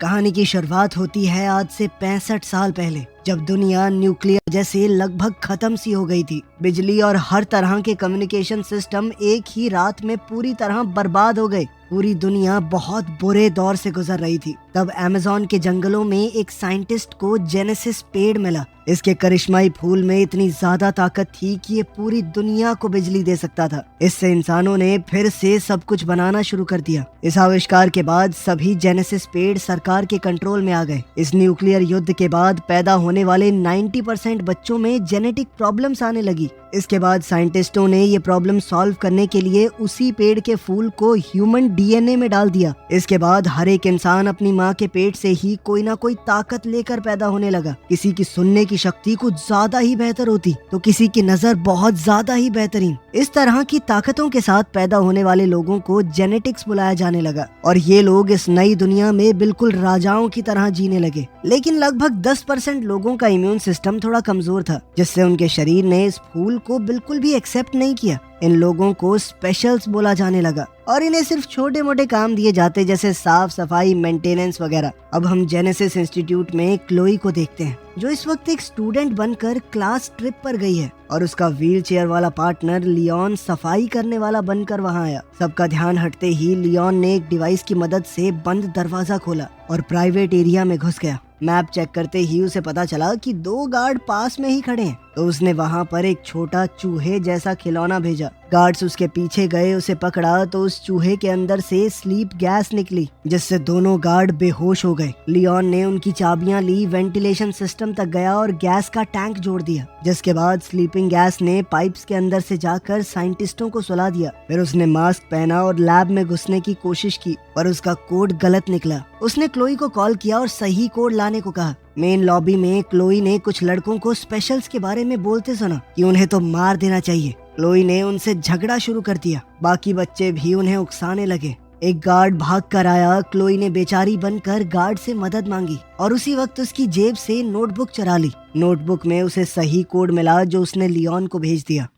कहानी की शुरुआत होती है आज से 65 साल पहले, जब दुनिया न्यूक्लियर जैसे लगभग खत्म सी हो गई थी। बिजली और हर तरह के कम्युनिकेशन सिस्टम एक ही रात में पूरी तरह बर्बाद हो गए। पूरी दुनिया बहुत बुरे दौर से गुजर रही थी। तब अमेज़न के जंगलों में एक साइंटिस्ट को जेनेसिस पेड़ मिला। इसके करिश्माई फूल में इतनी ज्यादा ताकत थी कि ये पूरी दुनिया को बिजली दे सकता था। इससे इंसानों ने फिर से सब कुछ बनाना शुरू कर दिया। इस आविष्कार के बाद सभी जेनेसिस पेड़ सरकार के कंट्रोल में आ गए। इस न्यूक्लियर युद्ध के बाद पैदा होने वाले 90% बच्चों में जेनेटिक प्रॉब्लम्स आने लगी। इसके बाद साइंटिस्टों ने ये प्रॉब्लम सॉल्व करने के लिए उसी पेड़ के फूल को ह्यूमन डीएनए में डाल दिया। इसके बाद हर एक इंसान अपनी माँ के पेट से ही कोई ना कोई ताकत लेकर पैदा होने लगा। किसी की सुनने की शक्ति कुछ ज्यादा ही बेहतर होती तो किसी की नजर बहुत ज्यादा ही बेहतरीन। इस तरह की ताकतों के साथ पैदा होने वाले लोगों को जेनेटिक्स बुलाया जाने लगा और ये लोग इस नई दुनिया में बिल्कुल राजाओं की तरह जीने लगे। लेकिन लगभग 10% लोगों का इम्यून सिस्टम थोड़ा कमजोर था, जिससे उनके शरीर ने इस फूल को बिल्कुल भी एक्सेप्ट नहीं किया। इन लोगों को स्पेशल्स बोला जाने लगा और इन्हें सिर्फ छोटे मोटे काम दिए जाते, जैसे साफ सफाई, मेंटेनेंस वगैरह। अब हम जेनेसिस इंस्टीट्यूट में क्लोई को देखते हैं, जो इस वक्त एक स्टूडेंट बनकर क्लास ट्रिप पर गई है और उसका व्हील चेयर वाला पार्टनर लियोन सफाई करने वाला बनकर वहां आया। सबका ध्यान हटते ही लियोन ने एक डिवाइस की मदद से बंद दरवाजा खोला और प्राइवेट एरिया में घुस गया। मैप चेक करते ही उसे पता चला कि 2 गार्ड पास में ही खड़े हैं, तो उसने वहां पर एक छोटा चूहे जैसा खिलौना भेजा। गार्ड्स उसके पीछे गए, उसे पकड़ा तो उस चूहे के अंदर से स्लीप गैस निकली, जिससे दोनों गार्ड बेहोश हो गए। लियोन ने उनकी चाबियां ली, वेंटिलेशन सिस्टम तक गया और गैस का टैंक जोड़ दिया, जिसके बाद स्लीपिंग गैस ने पाइप्स के अंदर से जाकर साइंटिस्टों को सुला दिया। फिर उसने मास्क पहना और लैब में घुसने की कोशिश की, पर उसका कोड गलत निकला। उसने क्लोई को कॉल किया और सही कोड लाने को कहा। मेन लॉबी में क्लोई ने कुछ लड़कों को स्पेशल्स के बारे में बोलते सुना कि उन्हें तो मार देना चाहिए। क्लोई ने उनसे झगड़ा शुरू कर दिया। बाकी बच्चे भी उन्हें उकसाने लगे। एक गार्ड भाग कर आया। क्लोई ने बेचारी बनकर गार्ड से मदद मांगी और उसी वक्त उसकी जेब से नोटबुक चुरा ली। नोटबुक में उसे सही कोड मिला जो उसने लियोन को भेज दिया।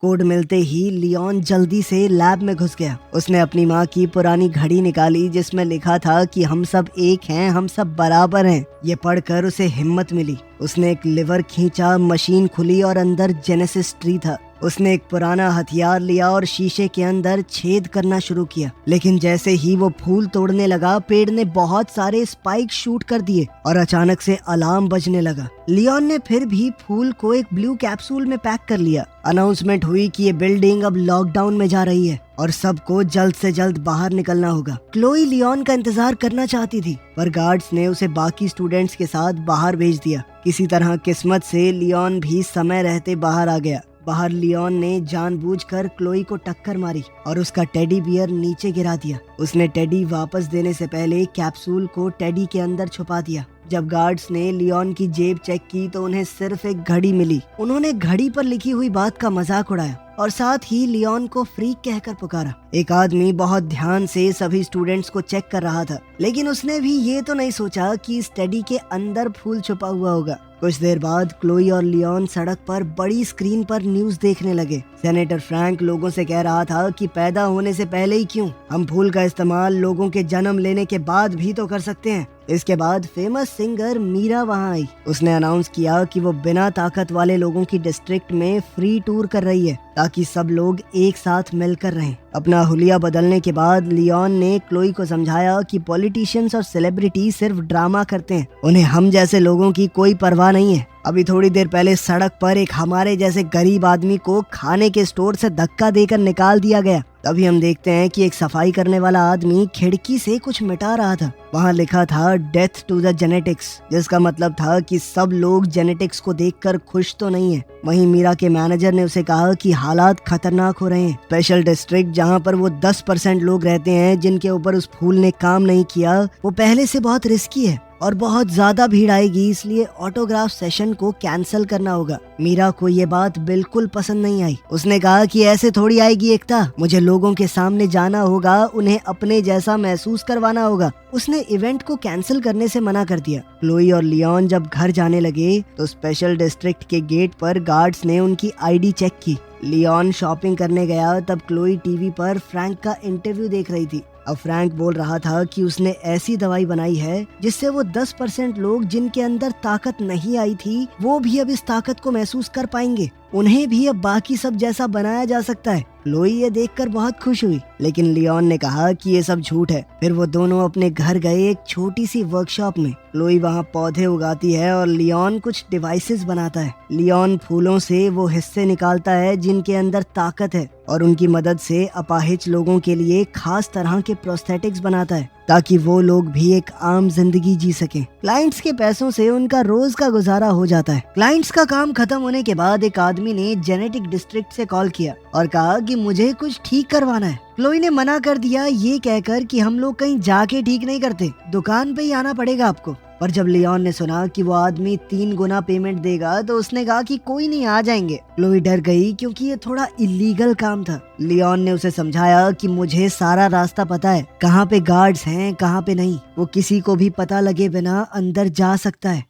कोड मिलते ही लियोन जल्दी से लैब में घुस गया। उसने अपनी माँ की पुरानी घड़ी निकाली, जिसमें लिखा था कि हम सब एक हैं, हम सब बराबर हैं। ये पढ़कर उसे हिम्मत मिली। उसने एक लिवर खींचा, मशीन खुली और अंदर जेनेसिस ट्री था। उसने एक पुराना हथियार लिया और शीशे के अंदर छेद करना शुरू किया। लेकिन जैसे ही वो फूल तोड़ने लगा, पेड़ ने बहुत सारे स्पाइक शूट कर दिए और अचानक से अलार्म बजने लगा। लियोन ने फिर भी फूल को एक ब्लू कैप्सूल में पैक कर लिया। अनाउंसमेंट हुई कि ये बिल्डिंग अब लॉकडाउन में जा रही है और सबको जल्द से जल्द बाहर निकलना होगा। क्लोई लियोन का इंतजार करना चाहती थी, पर गार्ड्स ने उसे बाकी स्टूडेंट्स के साथ बाहर भेज दिया। किसी तरह किस्मत से लियोन भी समय रहते बाहर आ गया। बाहर लियोन ने जानबूझकर क्लोई को टक्कर मारी और उसका टेडी बियर नीचे गिरा दिया। उसने टेडी वापस देने से पहले कैप्सूल को टेडी के अंदर छुपा दिया। जब गार्ड्स ने लियोन की जेब चेक की तो उन्हें सिर्फ एक घड़ी मिली। उन्होंने घड़ी पर लिखी हुई बात का मजाक उड़ाया और साथ ही लियोन को फ्रीक कहकर पुकारा। एक आदमी बहुत ध्यान से सभी स्टूडेंट्स को चेक कर रहा था, लेकिन उसने भी ये तो नहीं सोचा कि इस टेडी के अंदर फूल छुपा हुआ होगा। कुछ देर बाद क्लोई और लियोन सड़क पर बड़ी स्क्रीन पर न्यूज देखने लगे। सेनेटर फ्रैंक लोगों से कह रहा था कि पैदा होने से पहले ही क्यों, हम फूल का इस्तेमाल लोगों के जन्म लेने के बाद भी तो कर सकते हैं। इसके बाद फेमस सिंगर मीरा वहां आई। उसने अनाउंस किया कि वो बिना ताकत वाले लोगों की डिस्ट्रिक्ट में फ्री टूर कर रही है, ताकि सब लोग एक साथ मिलकर रहें। अपना हुलिया बदलने के बाद लियोन ने क्लोई को समझाया कि पॉलिटिशियंस और सेलिब्रिटी सिर्फ ड्रामा करते हैं, उन्हें हम जैसे लोगों की कोई परवाह नहीं है। अभी थोड़ी देर पहले सड़क पर एक हमारे जैसे गरीब आदमी को खाने के स्टोर से धक्का देकर निकाल दिया गया। तभी हम देखते हैं कि एक सफाई करने वाला आदमी खिड़की से कुछ मिटा रहा था। वहाँ लिखा था डेथ टू द जेनेटिक्स, जिसका मतलब था कि सब लोग जेनेटिक्स को देखकर खुश तो नहीं है। वहीं मीरा के मैनेजर ने उसे कहा कि हालात खतरनाक हो रहे हैं। स्पेशल डिस्ट्रिक्ट जहाँ पर वो 10% लोग रहते हैं जिनके ऊपर उस फूल ने काम नहीं किया, वो पहले से बहुत रिस्की है और बहुत ज्यादा भीड़ आएगी, इसलिए ऑटोग्राफ सेशन को कैंसिल करना होगा। मीरा को ये बात बिल्कुल पसंद नहीं आई। उसने कहा कि ऐसे थोड़ी आएगी एकता, मुझे लोगों के सामने जाना होगा, उन्हें अपने जैसा महसूस करवाना होगा। उसने इवेंट को कैंसिल करने से मना कर दिया। क्लोई और लियोन जब घर जाने लगे तो स्पेशल डिस्ट्रिक्ट के गेट पर गार्ड्स ने उनकी आईडी चेक की। लियोन शॉपिंग करने गया तब क्लोई टीवी पर फ्रैंक का इंटरव्यू देख रही थी। अब फ्रैंक बोल रहा था कि उसने ऐसी दवाई बनाई है जिससे वो 10% लोग जिनके अंदर ताकत नहीं आई थी वो भी अब इस ताकत को महसूस कर पाएंगे। उन्हें भी अब बाकी सब जैसा बनाया जा सकता है। क्लोई ये देखकर बहुत खुश हुई, लेकिन लियोन ने कहा कि ये सब झूठ है। फिर वो दोनों अपने घर गए एक छोटी सी वर्कशॉप में। क्लोई वहाँ पौधे उगाती है और लियोन कुछ डिवाइसेस बनाता है। लियोन फूलों से वो हिस्से निकालता है जिनके अंदर ताकत है और उनकी मदद से अपाहिज लोगों के लिए खास तरह के प्रोस्थेटिक्स बनाता है ताकि वो लोग भी एक आम जिंदगी जी सकें। क्लाइंट्स के पैसों से उनका रोज का गुजारा हो जाता है। क्लाइंट्स का काम खत्म होने के बाद एक आदमी ने जेनेटिक डिस्ट्रिक्ट से कॉल किया और कहा कि मुझे कुछ ठीक करवाना है। क्लोई ने मना कर दिया, ये कहकर कि हम लोग कहीं जाके ठीक नहीं करते, दुकान पे ही आना पड़ेगा आपको। पर जब लियोन ने सुना कि वो आदमी 3 गुना पेमेंट देगा तो उसने कहा कि कोई नहीं, आ जाएंगे। क्लोई डर गई क्योंकि ये थोड़ा इलीगल काम था। लियोन ने उसे समझाया कि मुझे सारा रास्ता पता है, कहाँ पे गार्ड्स हैं कहाँ पे नहीं, वो किसी को भी पता लगे बिना अंदर जा सकता है।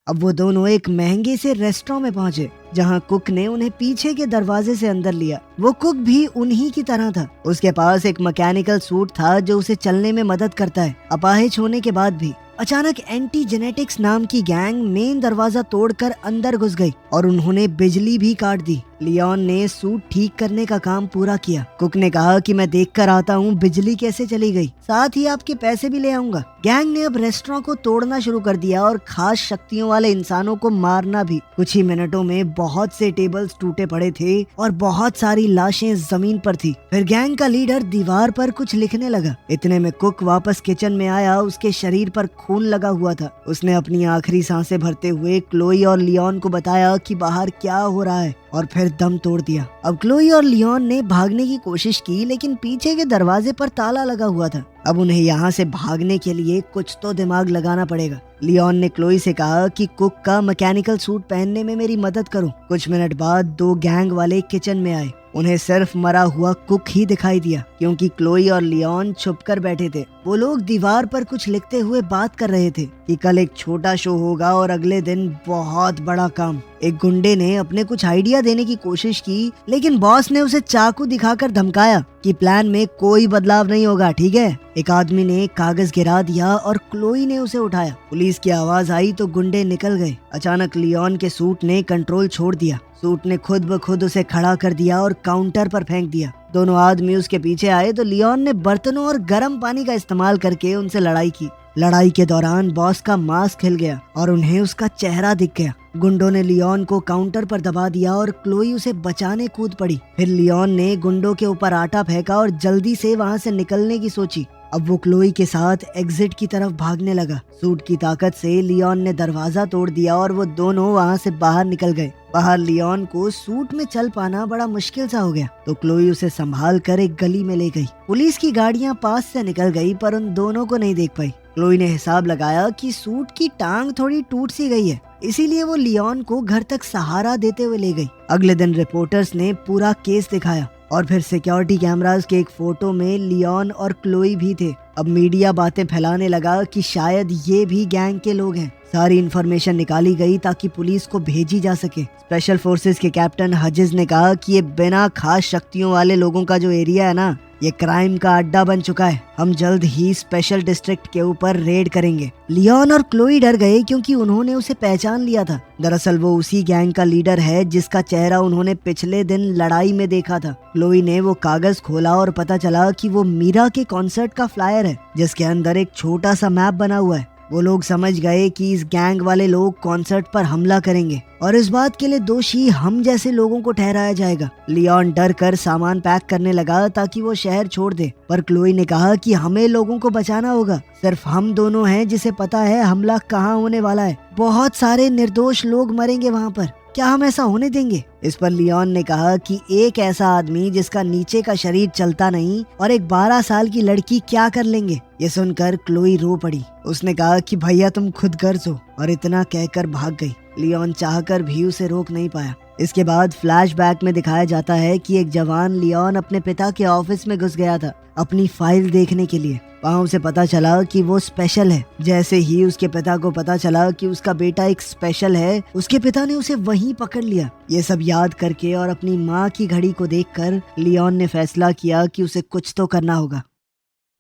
अब वो दोनों एक महंगे से रेस्टोरेंट में पहुंचे जहां कुक ने उन्हें पीछे के दरवाजे से अंदर लिया। वो कुक भी उन्हीं की तरह था। उसके पास एक मैकेनिकल सूट था जो उसे चलने में मदद करता है अपाहिज होने के बाद भी। अचानक एंटी जेनेटिक्स नाम की गैंग मेन दरवाजा तोड़कर अंदर घुस गई और उन्होंने बिजली भी काट दी। लियोन ने सूट ठीक करने का काम पूरा किया। कुक ने कहा कि मैं देख कर आता हूँ बिजली कैसे चली गई, साथ ही आपके पैसे भी ले आऊंगा। गैंग ने अब रेस्टोरेंट को तोड़ना शुरू कर दिया और खास शक्तियों वाले इंसानों को मारना भी। कुछ ही मिनटों में बहुत से टेबल्स टूटे पड़े थे और बहुत सारी लाशें जमीन पर थी। फिर गैंग का लीडर दीवार पर कुछ लिखने लगा। इतने में कुक वापस किचन में आया। उसके शरीर पर खून लगा हुआ था। उसने अपनी आखिरी सांसें भरते हुए क्लोई और लियोन को बताया कि बाहर क्या हो रहा है और फिर दम तोड़ दिया। अब क्लोई और लियोन ने भागने की कोशिश की लेकिन पीछे के दरवाजे पर ताला लगा हुआ था। अब उन्हें यहाँ से भागने के लिए कुछ तो दिमाग लगाना पड़ेगा। लियोन ने क्लोई से कहा कि कुक का मैकेनिकल सूट पहनने में मेरी मदद करो। कुछ मिनट बाद 2 गैंग वाले किचन में आए। उन्हें सिर्फ मरा हुआ कुक ही दिखाई दिया क्योंकि क्लोई और लियोन छुपकर बैठे थे। वो लोग दीवार पर कुछ लिखते हुए बात कर रहे थे कि कल एक छोटा शो होगा और अगले दिन बहुत बड़ा काम। एक गुंडे ने अपने कुछ आइडिया देने की कोशिश की लेकिन बॉस ने उसे चाकू दिखाकर धमकाया कि प्लान में कोई बदलाव नहीं होगा, ठीक है। एक आदमी ने कागज गिरा दिया और क्लोई ने उसे उठाया। पुलिस की आवाज आई तो गुंडे निकल गए। अचानक लियोन के सूट ने कंट्रोल छोड़ दिया। सूट ने खुद ब खुद उसे खड़ा कर दिया और काउंटर पर फेंक दिया। दोनों आदमी उसके पीछे आए तो लियोन ने बर्तनों और गर्म पानी का इस्तेमाल करके उनसे लड़ाई की। लड़ाई के दौरान बॉस का मास्क हिल गया और उन्हें उसका चेहरा दिख गया। गुंडों ने लियोन को काउंटर पर दबा दिया और क्लोई उसे बचाने कूद पड़ी। फिर लियोन ने गुंडों के ऊपर आटा फेंका और जल्दी से वहां से निकलने की सोची। अब वो क्लोई के साथ एग्जिट की तरफ भागने लगा। सूट की ताकत से लियोन ने दरवाजा तोड़ दिया और वो दोनों वहां से बाहर निकल गए। बाहर लियोन को सूट में चल पाना बड़ा मुश्किल सा हो गया तो क्लोई उसे संभाल कर एक गली में ले गई। पुलिस की गाड़ियां पास से निकल गई पर उन दोनों को नहीं देख पाई। क्लोई ने हिसाब लगाया कि सूट की टांग थोड़ी टूट सी गई है, इसीलिए वो लियोन को घर तक सहारा देते हुए ले गई। अगले दिन रिपोर्टर्स ने पूरा केस दिखाया और फिर सिक्योरिटी कैमरास के एक फोटो में लियोन और क्लोई भी थे। अब मीडिया बातें फैलाने लगा कि शायद ये भी गैंग के लोग हैं। सारी इन्फॉर्मेशन निकाली गई ताकि पुलिस को भेजी जा सके। स्पेशल फोर्सेस के कैप्टन हजिज ने कहा कि ये बिना खास शक्तियों वाले लोगों का जो एरिया है ना, ये क्राइम का अड्डा बन चुका है। हम जल्द ही स्पेशल डिस्ट्रिक्ट के ऊपर रेड करेंगे। लियोन और क्लोई डर गए क्योंकि उन्होंने उसे पहचान लिया था। दरअसल वो उसी गैंग का लीडर है जिसका चेहरा उन्होंने पिछले दिन लड़ाई में देखा था। क्लोई ने वो कागज खोला और पता चला कि वो मीरा के कॉन्सर्ट का फ्लायर है जिसके अंदर एक छोटा सा मैप बना हुआ है। वो लोग समझ गए कि इस गैंग वाले लोग कॉन्सर्ट पर हमला करेंगे और इस बात के लिए दोषी हम जैसे लोगों को ठहराया जाएगा। लियोन डर कर सामान पैक करने लगा ताकि वो शहर छोड़ दे, पर क्लोई ने कहा कि हमें लोगों को बचाना होगा। सिर्फ हम दोनों हैं जिसे पता है हमला कहाँ होने वाला है। बहुत सारे निर्दोष लोग मरेंगे वहाँ पर, क्या हम ऐसा होने देंगे? इस पर लियोन ने कहा कि एक ऐसा आदमी जिसका नीचे का शरीर चलता नहीं और एक 12 साल की लड़की क्या कर लेंगे? ये सुनकर क्लोई रो पड़ी। उसने कहा कि भैया तुम खुद गर्ज हो, और इतना कहकर भाग गई। लियोन चाहकर भी उसे रोक नहीं पाया। इसके बाद फ्लैशबैक में दिखाया जाता है कि एक जवान लियोन अपने पिता के ऑफिस में घुस गया था अपनी फाइल देखने के लिए। वहाँ उसे पता चला कि वो स्पेशल है। जैसे ही उसके पिता को पता चला कि उसका बेटा एक स्पेशल है, उसके पिता ने उसे वहीं पकड़ लिया। ये सब याद करके और अपनी माँ की घड़ी को देखकर लियोन ने फैसला किया कि उसे कुछ तो करना होगा।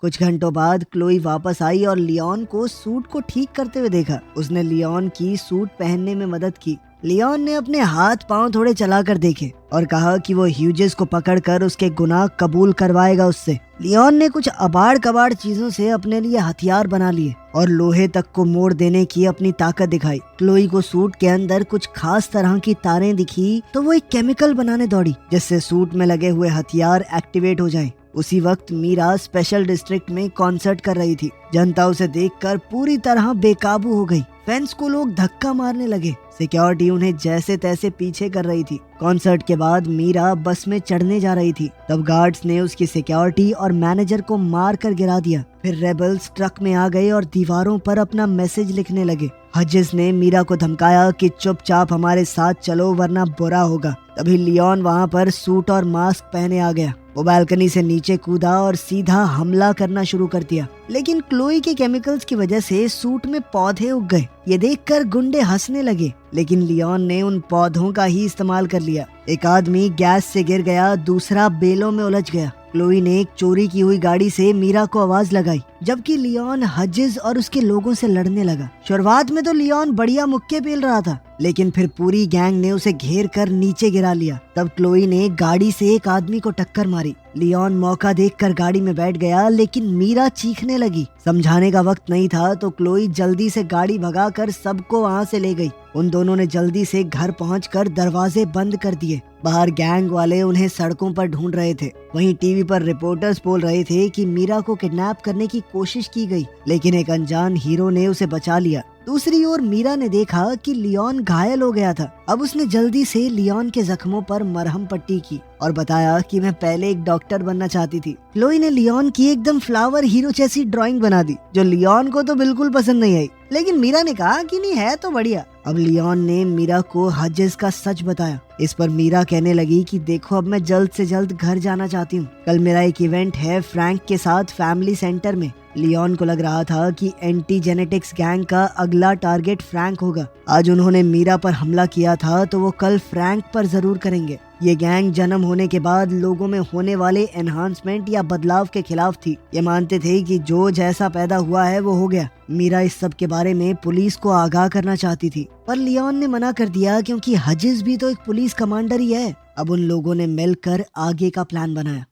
कुछ घंटों बाद क्लोई वापस आई और लियोन को सूट को ठीक करते हुए देखा। उसने लियोन की सूट पहनने में मदद की। लियोन ने अपने हाथ पांव थोड़े चलाकर देखे और कहा कि वो ह्यूजेस को पकड़कर उसके गुनाह कबूल करवाएगा उससे। लियोन ने कुछ अबाड़ कबाड़ चीजों से अपने लिए हथियार बना लिए और लोहे तक को मोड़ देने की अपनी ताकत दिखाई। क्लोई को सूट के अंदर कुछ खास तरह की तारें दिखी तो वो एक केमिकल बनाने दौड़ी जिससे सूट में लगे हुए हथियार एक्टिवेट हो जाएं। उसी वक्त मीरा स्पेशल डिस्ट्रिक्ट में कॉन्सर्ट कर रही थी। जनता उसे देखकर पूरी तरह बेकाबू हो गई। फैंस को लोग धक्का मारने लगे। सिक्योरिटी उन्हें जैसे तैसे पीछे कर रही थी। कॉन्सर्ट के बाद मीरा बस में चढ़ने जा रही थी, तब गार्ड्स ने उसकी सिक्योरिटी और मैनेजर को मार कर गिरा दिया। फिर रेबल्स ट्रक में आ गए और दीवारों पर अपना मैसेज लिखने लगे। हजिस ने मीरा को धमकाया कि चुपचाप हमारे साथ चलो वरना बुरा होगा। तभी लियोन वहाँ पर सूट और मास्क पहने आ गया। वो बालकनी से नीचे कूदा और सीधा हमला करना शुरू कर दिया, लेकिन क्लोई के केमिकल्स की वजह से सूट में पौधे उग गए। ये देखकर गुंडे हंसने लगे, लेकिन लियोन ने उन पौधों का ही इस्तेमाल कर लिया। एक आदमी गैस से गिर गया, दूसरा बेलों में उलझ गया। क्लोई ने एक चोरी की हुई गाड़ी से मीरा को आवाज लगाई, जबकि लियोन हजिस और उसके लोगों से लड़ने लगा। शुरुआत में तो लियोन बढ़िया मुक्के पेल रहा था, लेकिन फिर पूरी गैंग ने उसे घेर कर नीचे गिरा लिया। तब क्लोई ने गाड़ी से एक आदमी को टक्कर मारी। लियोन मौका देखकर गाड़ी में बैठ गया, लेकिन मीरा चीखने लगी। समझाने का वक्त नहीं था तो क्लोई जल्दी से गाड़ी भगाकर सबको वहाँ से ले गई। उन दोनों ने जल्दी से घर पहुंचकर दरवाजे बंद कर दिए। बाहर गैंग वाले उन्हें सड़कों पर ढूंढ रहे थे। वहीं टीवी पर रिपोर्टर्स बोल रहे थे कि मीरा को किडनैप करने की कोशिश की गई, लेकिन एक अनजान हीरो ने उसे बचा लिया। दूसरी ओर मीरा ने देखा कि लियोन घायल हो गया था। अब उसने जल्दी से लियोन के जख्मों पर मरहम पट्टी की और बताया कि मैं पहले एक डॉक्टर बनना चाहती थी। क्लोई ने लियोन की एकदम फ्लावर हीरो जैसी ड्राइंग बना दी, जो लियोन को तो बिल्कुल पसंद नहीं आई, लेकिन मीरा ने कहा कि नहीं है तो बढ़िया। अब लियोन ने मीरा को हजिस का सच बताया। इस पर मीरा कहने लगी कि देखो, अब मैं जल्द से जल्द घर जाना चाहती हूँ। कल मेरा एक इवेंट है फ्रैंक के साथ फैमिली सेंटर में। लियोन को लग रहा था कि एंटी जेनेटिक्स गैंग का अगला टारगेट फ्रैंक होगा। आज उन्होंने मीरा पर हमला किया था तो वो कल फ्रैंक पर जरूर करेंगे। ये गैंग जन्म होने के बाद लोगों में होने वाले एनहांसमेंट या बदलाव के खिलाफ थी। ये मानते थे कि जो जैसा पैदा हुआ है वो हो गया। मीरा इस सब के बारे में पुलिस को आगाह करना चाहती थी, पर लियोन ने मना कर दिया क्योंकि हजिस भी तो एक पुलिस कमांडर ही है। अब उन लोगों ने मिलकर आगे का प्लान बनाया।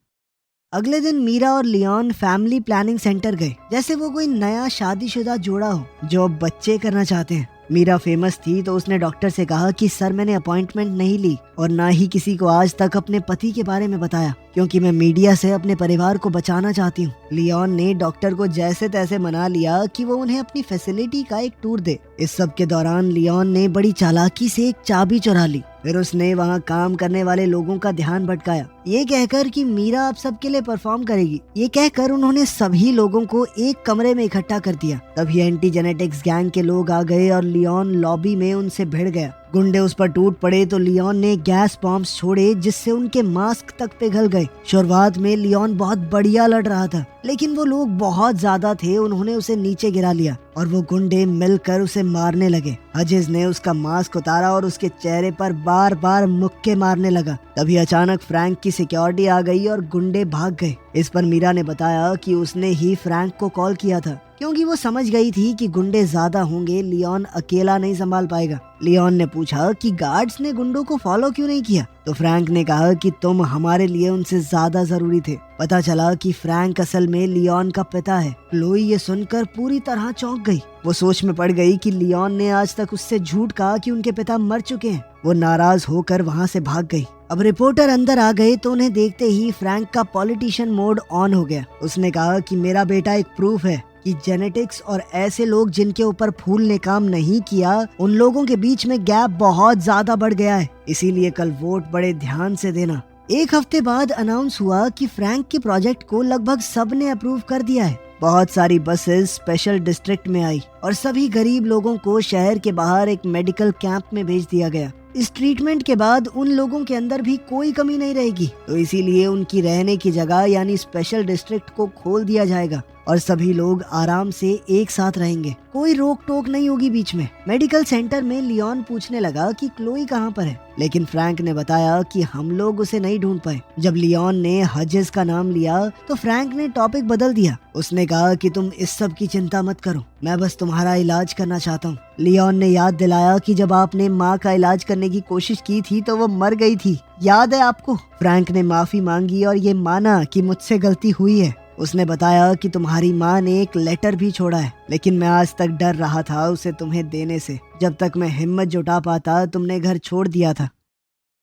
अगले दिन मीरा और लियोन फैमिली प्लानिंग सेंटर गए, जैसे वो कोई नया शादीशुदा जोड़ा हो जो अब बच्चे करना चाहते हैं। मीरा फेमस थी तो उसने डॉक्टर से कहा कि सर, मैंने अपॉइंटमेंट नहीं ली और ना ही किसी को आज तक अपने पति के बारे में बताया, क्योंकि मैं मीडिया से अपने परिवार को बचाना चाहती हूँ। लियोन ने डॉक्टर को जैसे तैसे मना लिया कि वो उन्हें अपनी फैसिलिटी का एक टूर दे। इस सब के दौरान लियोन ने बड़ी चालाकी से एक चाबी चुरा ली। फिर उसने वहाँ काम करने वाले लोगों का ध्यान भटकाया, ये कहकर कि मीरा अब सबके लिए परफॉर्म करेगी। ये कहकर उन्होंने सभी लोगों को एक कमरे में इकट्ठा कर दिया। तभी एंटी जेनेटिक्स गैंग के लोग आ गए और लियोन लॉबी में उनसे भिड़ गया। गुंडे उस पर टूट पड़े तो लियोन ने गैस बॉम्ब्स छोड़े, जिससे उनके मास्क तक पिघल गए। शुरुआत में लियोन बहुत बढ़िया लड़ रहा था, लेकिन वो लोग बहुत ज्यादा थे। उन्होंने उसे नीचे गिरा लिया और वो गुंडे मिलकर उसे मारने लगे। हजिस ने उसका मास्क उतारा और उसके चेहरे पर बार बार मुक्के मारने लगा। तभी अचानक फ्रैंक की सिक्योरिटी आ गई और गुंडे भाग गए। इस पर मीरा ने बताया कि उसने ही फ्रैंक को कॉल किया था, क्योंकि वो समझ गई थी कि गुंडे ज्यादा होंगे, लियोन अकेला नहीं संभाल पाएगा। लियोन ने पूछा कि गार्ड्स ने गुंडों को फॉलो क्यों नहीं किया, तो फ्रैंक ने कहा कि तुम हमारे लिए उनसे ज्यादा जरूरी थे। पता चला कि फ्रैंक असल में लियोन का पिता है। क्लोई ये सुनकर पूरी तरह चौंक गई। वो सोच में पड़ गई कि लियोन ने आज तक उससे झूठ कहा कि उनके पिता मर चुके हैं। वो नाराज होकर वहाँ से भाग गई। अब रिपोर्टर अंदर आ गए तो उन्हें देखते ही फ्रैंक का पॉलिटिशियन मोड ऑन हो गया। उसने कहा कि मेरा बेटा एक प्रूफ है कि जेनेटिक्स और ऐसे लोग जिनके ऊपर फूल ने काम नहीं किया, उन लोगों के बीच में गैप बहुत ज्यादा बढ़ गया है। इसीलिए कल वोट बड़े ध्यान से देना। एक हफ्ते बाद अनाउंस हुआ कि फ्रैंक के प्रोजेक्ट को लगभग सब ने अप्रूव कर दिया है। बहुत सारी बसेस स्पेशल डिस्ट्रिक्ट में आई और सभी गरीब लोगों को शहर के बाहर एक मेडिकल कैंप में भेज दिया गया। इस ट्रीटमेंट के बाद उन लोगों के अंदर भी कोई कमी नहीं रहेगी, तो इसीलिए उनकी रहने की जगह यानी स्पेशल डिस्ट्रिक्ट को खोल दिया जाएगा। और सभी लोग आराम से एक साथ रहेंगे, कोई रोक टोक नहीं होगी बीच में। मेडिकल सेंटर में लियोन पूछने लगा कि क्लोई कहाँ पर है, लेकिन फ्रैंक ने बताया कि हम लोग उसे नहीं ढूंढ पाए। जब लियोन ने हजेस का नाम लिया तो फ्रैंक ने टॉपिक बदल दिया। उसने कहा कि तुम इस सब की चिंता मत करो, मैं बस तुम्हारा इलाज करना चाहता हूँ। लियोन ने याद दिलाया कि जब आपने माँ का इलाज करने की कोशिश की थी तो वो मर गई थी, याद है आपको? फ्रैंक ने माफी मांगी और ये माना कि मुझसे गलती हुई है। उसने बताया कि तुम्हारी माँ ने एक लेटर भी छोड़ा है, लेकिन मैं आज तक डर रहा था उसे तुम्हें देने से। जब तक मैं हिम्मत जुटा पाता तुमने घर छोड़ दिया था।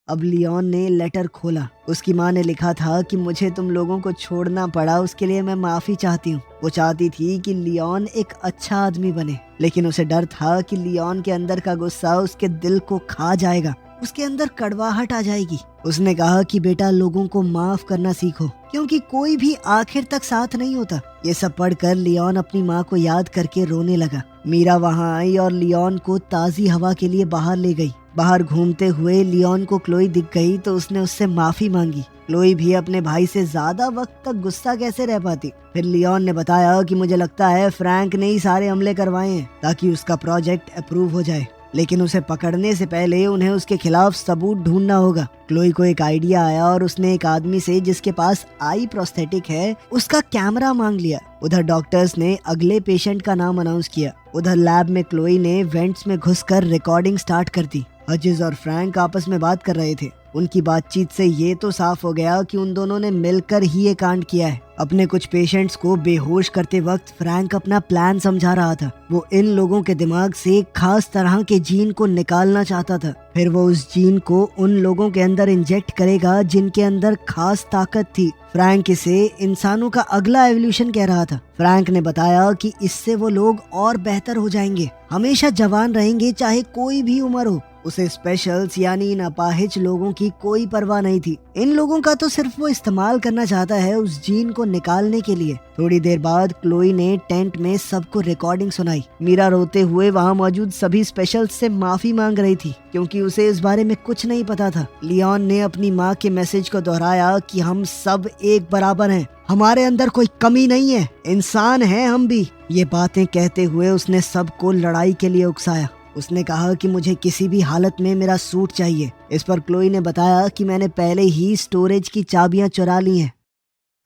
अब लियोन ने लेटर खोला। उसकी माँ ने लिखा था कि मुझे तुम लोगों को छोड़ना पड़ा, उसके लिए मैं माफी चाहती हूँ। वो चाहती थी कि लियोन एक अच्छा आदमी बने, लेकिन उसे डर था कि लियोन के अंदर का गुस्सा उसके दिल को खा जाएगा, उसके अंदर कड़वाहट आ जाएगी। उसने कहा कि बेटा, लोगों को माफ करना सीखो, क्योंकि कोई भी आखिर तक साथ नहीं होता। ये सब पढ़कर लियोन अपनी माँ को याद करके रोने लगा। मीरा वहाँ आई और लियोन को ताज़ी हवा के लिए बाहर ले गई। बाहर घूमते हुए लियोन को क्लोई दिख गई तो उसने उससे माफी मांगी। क्लोई भी अपने भाई से ज्यादा वक्त तक गुस्सा कैसे रह पाती। फिर लियोन ने बताया कि मुझे लगता है फ्रैंक ने ही सारे हमले करवाए हैं ताकि उसका प्रोजेक्ट अप्रूव हो जाए, लेकिन उसे पकड़ने से पहले उन्हें उसके खिलाफ सबूत ढूंढना होगा। क्लोई को एक आइडिया आया और उसने एक आदमी से जिसके पास आई प्रोस्थेटिक है उसका कैमरा मांग लिया। उधर डॉक्टर्स ने अगले पेशेंट का नाम अनाउंस किया। उधर लैब में क्लोई ने वेंट्स में घुसकर रिकॉर्डिंग स्टार्ट कर दी। हजेस और फ्रैंक आपस में बात कर रहे थे। उनकी बातचीत से ये तो साफ हो गया कि उन दोनों ने मिलकर ही ये कांड किया है। अपने कुछ पेशेंट्स को बेहोश करते वक्त फ्रैंक अपना प्लान समझा रहा था। वो इन लोगों के दिमाग से एक खास तरह के जीन को निकालना चाहता था। फिर वो उस जीन को उन लोगों के अंदर इंजेक्ट करेगा जिनके अंदर खास ताकत थी। फ्रैंक इसे इंसानों का अगला एवोल्यूशन कह रहा था। फ्रैंक ने बताया कि इससे वो लोग और बेहतर हो जाएंगे, हमेशा जवान रहेंगे चाहे कोई भी उम्र हो। उसे स्पेशल्स यानी इन अपाहिज लोगों की कोई परवाह नहीं थी। इन लोगों का तो सिर्फ वो इस्तेमाल करना चाहता है उस जीन को निकालने के लिए। थोड़ी देर बाद क्लोई ने टेंट में सबको रिकॉर्डिंग सुनाई। मीरा रोते हुए वहाँ मौजूद सभी स्पेशल्स से माफी मांग रही थी क्योंकि उसे इस बारे में कुछ नहीं पता था। लियोन ने अपनी माँ के मैसेज को दोहराया कि हम सब एक बराबर हैं, हमारे अंदर कोई कमी नहीं है, इंसान हैं हम भी। ये बातें कहते हुए उसने सबको लड़ाई के लिए उकसाया। उसने कहा कि मुझे किसी भी हालत में मेरा सूट चाहिए। इस पर क्लोई ने बताया कि मैंने पहले ही स्टोरेज की चाबियां चुरा ली हैं।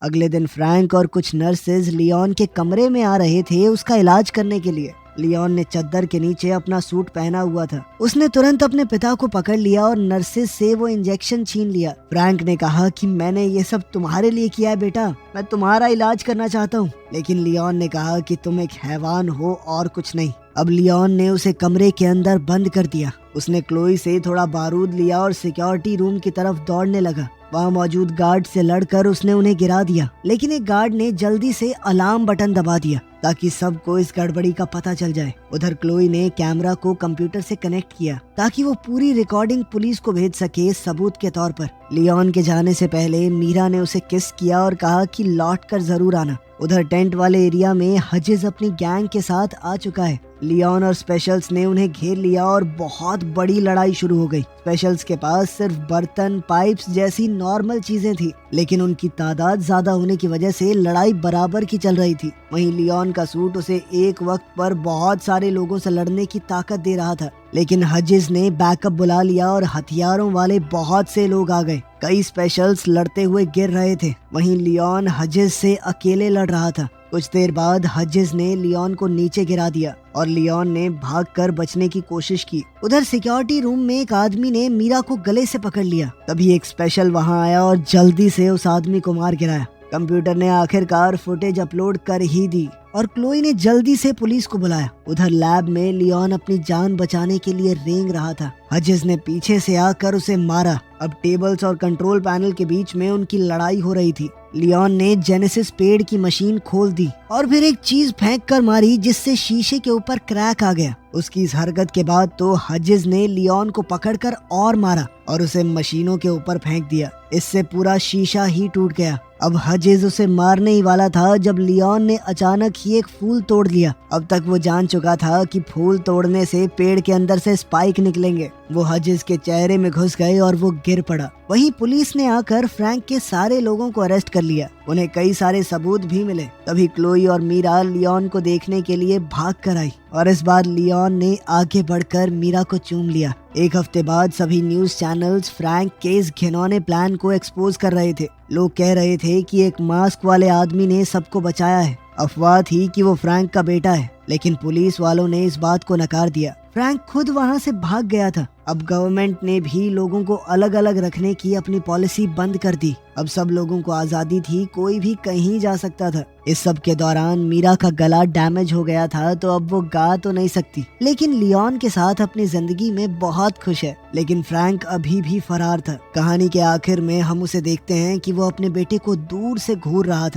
अगले दिन फ्रैंक और कुछ नर्सेज लियोन के कमरे में आ रहे थे उसका इलाज करने के लिए। लियोन ने चद्दर के नीचे अपना सूट पहना हुआ था। उसने तुरंत अपने पिता को पकड़ लिया और नर्सेज से वो इंजेक्शन छीन लिया। फ्रैंक ने कहा कि मैंने ये सब तुम्हारे लिए किया है बेटा, मैं तुम्हारा इलाज करना चाहता हूँ। लेकिन लियोन ने कहा कि तुम एक हैवान हो और कुछ नहीं। अब लियोन ने उसे कमरे के अंदर बंद कर दिया। उसने क्लोई से थोड़ा बारूद लिया और सिक्योरिटी रूम की तरफ दौड़ने लगा। वहाँ मौजूद गार्ड से लड़कर उसने उन्हें गिरा दिया, लेकिन एक गार्ड ने जल्दी से अलार्म बटन दबा दिया ताकि सबको इस गड़बड़ी का पता चल जाए। उधर क्लोई ने कैमरा को कंप्यूटर से कनेक्ट किया ताकि वो पूरी रिकॉर्डिंग पुलिस को भेज सके सबूत के तौर पर। लियोन के जाने से पहले मीरा ने उसे किस किया और कहा कि लौट कर जरूर आना। उधर टेंट वाले एरिया में हजेस अपनी गैंग के साथ आ चुका है। लियोन और स्पेशल्स ने उन्हें घेर लिया और बहुत बड़ी लड़ाई शुरू हो गई। स्पेशल्स के पास सिर्फ बर्तन, पाइप्स जैसी नॉर्मल चीजें थी, लेकिन उनकी तादाद ज्यादा होने की वजह से लड़ाई बराबर की चल रही थी। वहीं लियोन का सूट उसे एक वक्त पर बहुत सारे लोगों से लड़ने की ताकत दे रहा था, लेकिन हजेस ने बैकअप बुला लिया और हथियारों वाले बहुत से लोग आ गए। कई स्पेशल्स लड़ते हुए गिर रहे थे, वहीं लियोन हजेस से अकेले लड़ रहा था। कुछ देर बाद हजेस ने लियोन को नीचे गिरा दिया और लियोन ने भागकर बचने की कोशिश की। उधर सिक्योरिटी रूम में एक आदमी ने मीरा को गले से पकड़ लिया। तभी एक स्पेशल वहां आया और जल्दी से उस आदमी को मार गिराया। कंप्यूटर ने आखिरकार फुटेज अपलोड कर ही दी और क्लोई ने जल्दी से पुलिस को बुलाया। उधर लैब में लियोन अपनी जान बचाने के लिए रेंग रहा था। हजेस ने पीछे से आकर उसे मारा। अब टेबल्स और कंट्रोल पैनल के बीच में उनकी लड़ाई हो रही थी। लियोन ने जेनेसिस पेड़ की मशीन खोल दी और फिर एक चीज फेंक कर मारी जिससे शीशे के ऊपर क्रैक आ गया। उसकी इस हरकत के बाद तो हजेस ने लियोन को पकड़कर और मारा और उसे मशीनों के ऊपर फेंक दिया। इससे पूरा शीशा ही टूट गया। अब हजेस उसे मारने ही वाला था जब लियोन ने अचानक ही एक फूल तोड़ लिया। अब तक वो जान चुका था कि फूल तोड़ने से पेड़ के अंदर से स्पाइक निकलेंगे। वो हजिस के चेहरे में घुस गए और वो गिर पड़ा। वहीं पुलिस ने आकर फ्रैंक के सारे लोगों को अरेस्ट कर लिया। उन्हें कई सारे सबूत भी मिले। तभी क्लोई और मीरा लियोन को देखने के लिए भाग कर आई और इस बार लियोन ने आगे बढ़कर मीरा को चूम लिया। एक हफ्ते बाद सभी न्यूज चैनल्स फ्रैंक के इस घिनौने प्लान को एक्सपोज कर रहे थे। लोग कह रहे थे कि एक मास्क वाले आदमी ने सबको बचाया है। अफवाह थी कि वो फ्रैंक का बेटा है, लेकिन पुलिस वालों ने इस बात को नकार दिया। फ्रैंक खुद वहाँ से भाग गया था। अब गवर्नमेंट ने भी लोगों को अलग अलग रखने की अपनी पॉलिसी बंद कर दी। अब सब लोगों को आजादी थी, कोई भी कहीं जा सकता था। इस सब के दौरान मीरा का गला डैमेज हो गया था, तो अब वो गा तो नहीं सकती, लेकिन लियोन के साथ अपनी जिंदगी में बहुत खुश है। लेकिन फ्रैंक अभी भी फरार था। कहानी के आखिर में हम उसे देखते हैं कि वो अपने बेटे को दूर से घूर रहा था।